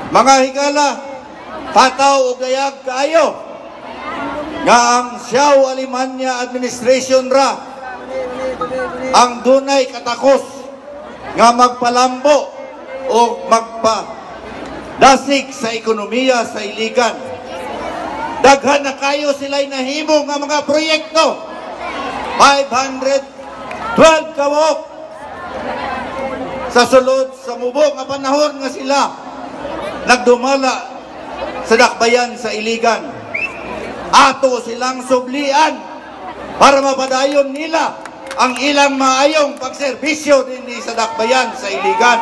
Mga higala, tataw o gayag kaayo nga ang Siaw Alemania Administration ra ang dunay katakos nga magpalambo o magpadasig sa ekonomiya sa Iligan. Daghan na kayo sila'y nahimo nga mga proyekto. 512 kawok sa sulod sa mubo nga panahon nga sila nagdumala sa dakbayan sa Iligan. Ato silang sublian para mapadayon nila ang ilang maayong pagserbisyo din sa dakbayan sa Iligan.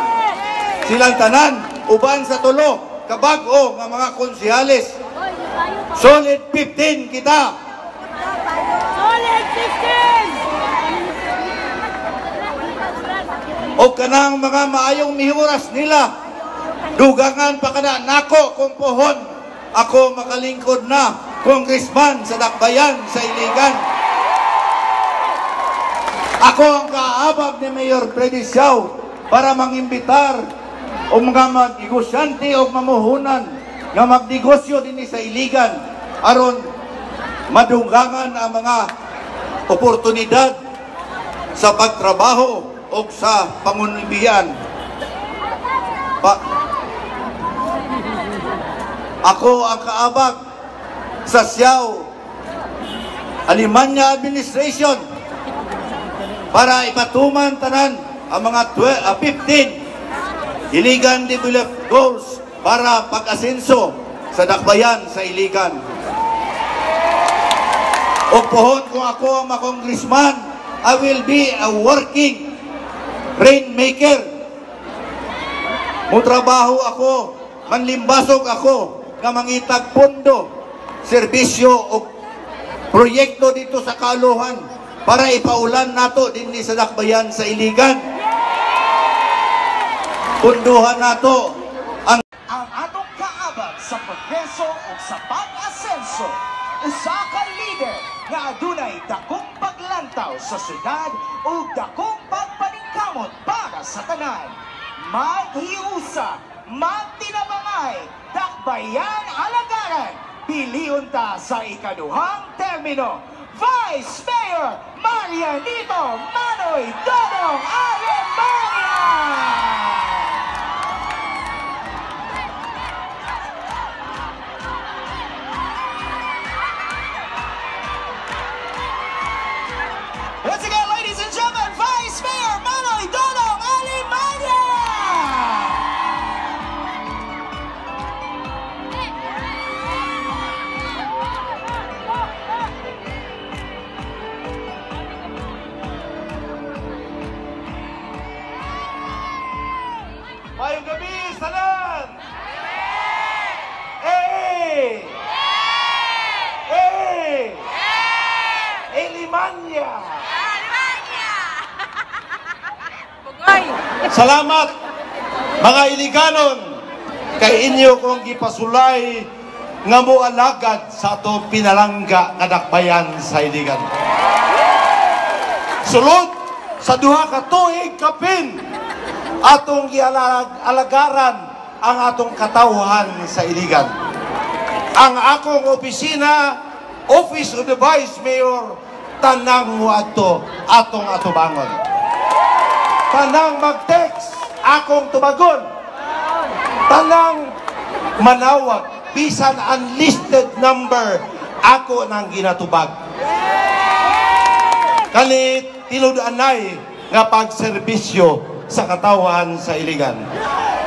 Silang tanan, uban sa tulo, kabag-o nga mga konsyales. Solid 15 kita. Solid 15! O kanang mga maayong mihuras nila, dugangan pa kana nako kung pohon ako makalingkod na congressman sa dakbayan sa Iligan. Ako ang kaabag ni Mayor Freddy Siaw para mangimbitar o mga negosyante o mamuhunan nga magnegosyo din sa Iligan aron madunggangan ang mga oportunidad sa pagtrabaho o sa pangunbiyan. Ako ang kaabag sa Siaw Alemania Administration para ipatuman tanan ang mga 15 Iligan Development Goals para pag-asenso sa dakbayan sa Iligan. O pohon kung ako ang makongressman, I will be a working rainmaker. Mutrabaho ako, manlimbasog ako, nga mangitag pondo, serbisyo o proyekto dito sa Kaaluhan para ipaulan nato din sa dakbayan sa Iligan. Punduhan nato ang atong kaabag sa progreso o sa pag-asenso. Usa ka leader nga adunay dakong paglantaw sa syudad o dakong pagpaningkamot para sa tanan. Maghiusa, magtinabangay, dakbayan alagaran, piliyon ta sa ikaduhang termino. Vice Mayor Marianito Manoy Dodong Alemania! Once again, ladies and gentlemen, Vice Mayor Manoy Dodong Alemania! Mayong gabi, salam! Eh! Eh! Alemania! Salamat mga Iliganon kay inyo kong gipasulay nga moalagad sa ato pinalangga nga dakbayan sa Iligan. Sulod sa duha ka tuig kapin atong gialagaran ang atong katawhan sa Iligan. Ang akong opisina, Office of the Vice Mayor, tanang mo atong atubangon. Tanang mag-text, akong tubagon. Tanang manawag, bisan unlisted number, ako nang ginatubag. Kalit, tinudanay nga pagserbisyo sa katawan sa Iligan.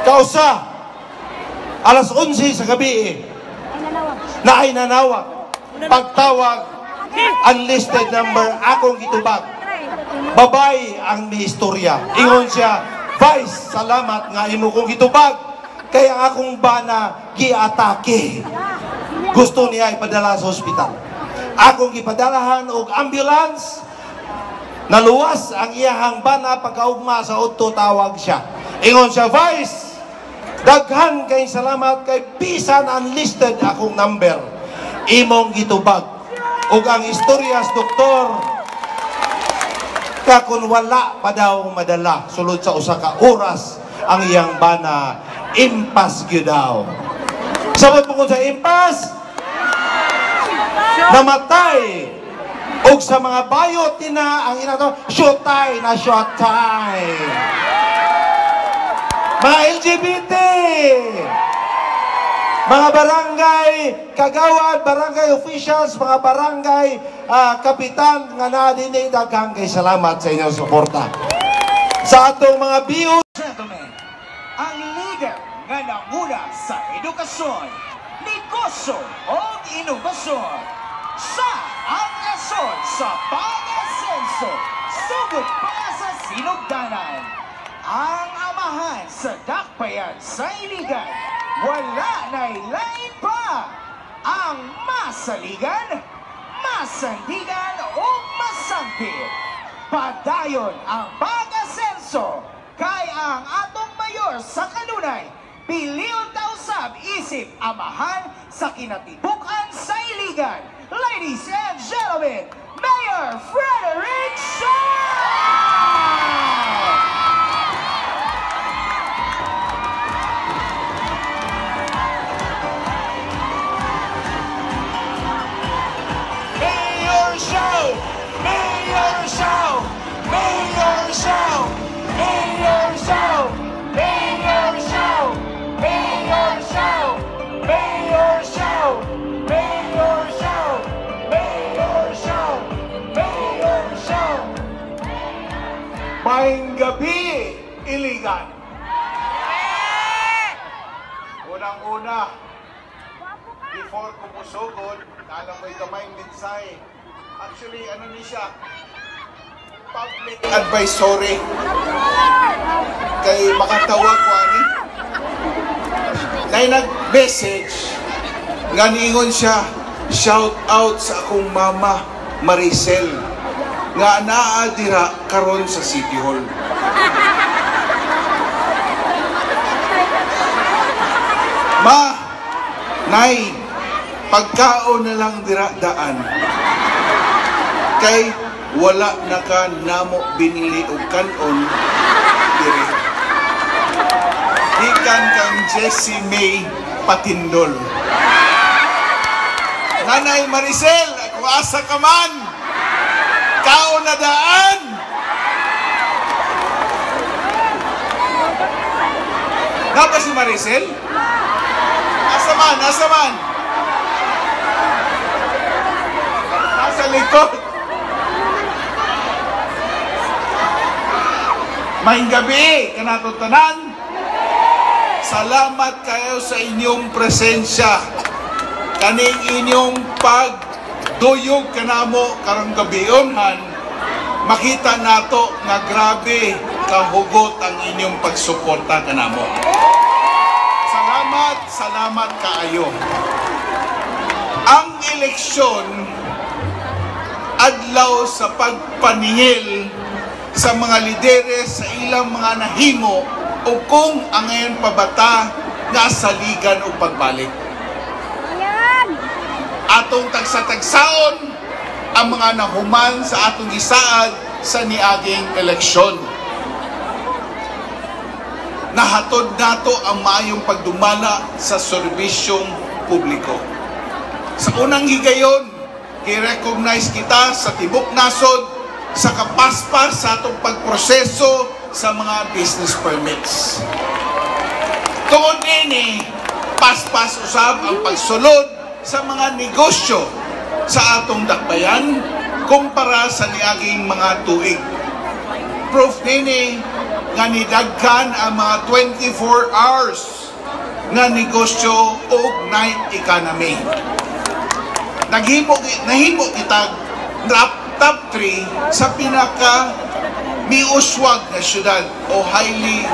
Kausa, alas 11 sa gabi, na ay nanawag, pagtawag, unlisted number, akong gitubag. Babay ang may istorya. Ingon siya, Vice, salamat nga imo kong gitubag. Kaya akong bana giatake. Gusto niya ipadala sa ospital. Akong gipadalahan og ambulance. Naluwas ang iyahang bana pagkaugma sa udto tawag siya. Ingon siya, Vice, daghan kay salamat kay bisan unlisted akong number. Imong gitubag. Og ang istoryas doktor kung wala pa daw madala sulod sa usa ka oras ang iyang bana impas gyud daw. Sabot mo kung sa impas, namatay og sa mga bayot tina ang inato shotay na shotay. Mga LGBT, mga barangay kagawad, barangay officials, mga barangay kapitan nga na dinhi, daghang kay salamat sa inyong suporta. Sa atong mga biyo, Gentlemen, ang liga nga nanguna sa edukasyon, negosyo o inovasyon sa ang rason sa pag-asenso, sugod pa sa sinugdanan. Ang amahan sa dakbayan sa iligan, wala na'y lain pa ang masaligan, masandigan o masampit. Padayon ang pag-asenso kay ang atong mayor sa kanunay, Pilion Tausab isip amahan sa kinatibukan sa iligan. Ladies and gentlemen, Mayor Frederick Shaw! Mayor Show! Mayor Show! Mayor Show! Mayor Show! Mayor Show! Mayor Show! Mayor Show! Mayor Show! Mayor Show! Mayor Show! Maayong gabi, Iligan! Unang-una, before ko musugod, alam mo yung kamay minsay. Actually, ano ni siya? Public advisory. Kay makatawag ko ani. Nay nag-message nga niingon siya, shout out sa akong mama Maricel nga naa dira karon sa City Hall. Ma, nay, pagkaon na lang dira daan. Kay wala na ka namo binili og kanon dire. Ikan kang Jessie May Patindol. Nanay Maricel, kung asa ka man, kaon na daan. Napa si Maricel? Asa man, asa man? Nasa likod. Maayong gabi, kanatong tanan. Salamat kayo sa inyong presensya. Kaning inyong pagduyog kanamo karong gabionhan, makita nato nga grabe kahugot ang inyong pagsuporta kanamo. Salamat, salamat kaayo. Ang eleksyon adlaw sa pagpaningil sa mga lideres sa ilang mga nahimo o kung ang ngayon pabata nga saligan o pagbalik. Atong tagsa-tagsaon ang mga nahuman sa atong isaad sa niaging eleksyon. Nahatod nato ang maayong pagdumala sa serbisyong publiko. Sa unang higayon, i-recognize kita sa tibok nasod sa kapaspas sa atong pagproseso sa mga business permits. Tungod nini, paspas usab ang pagsulod sa mga negosyo sa atong dakbayan kumpara sa niaging mga tuig. Proof nini nga nidagkan ang mga 24 hours nga negosyo o night economy. Nahimo kita top 3 sa pinaka miuswag na syudad o highly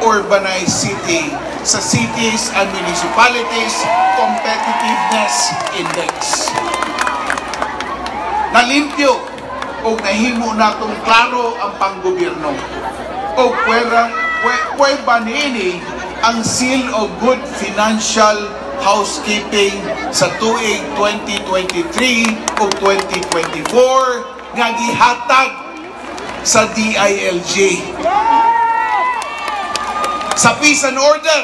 urbanized city sa Cities and Municipalities Competitiveness Index. Nalimpyo o nahimo natong klaro ang panggobyerno o pweba niini ang seal of good financial housekeeping sa tuig 2023 o 2024 nga gihatag sa DILG. Sa peace and order,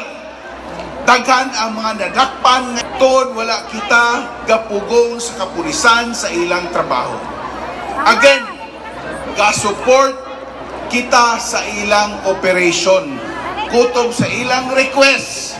daghan ang mga nadakpan nga tod wala kita gapugong sa kapulisan sa ilang trabaho. Again, ga-support kita sa ilang operation kutob sa ilang request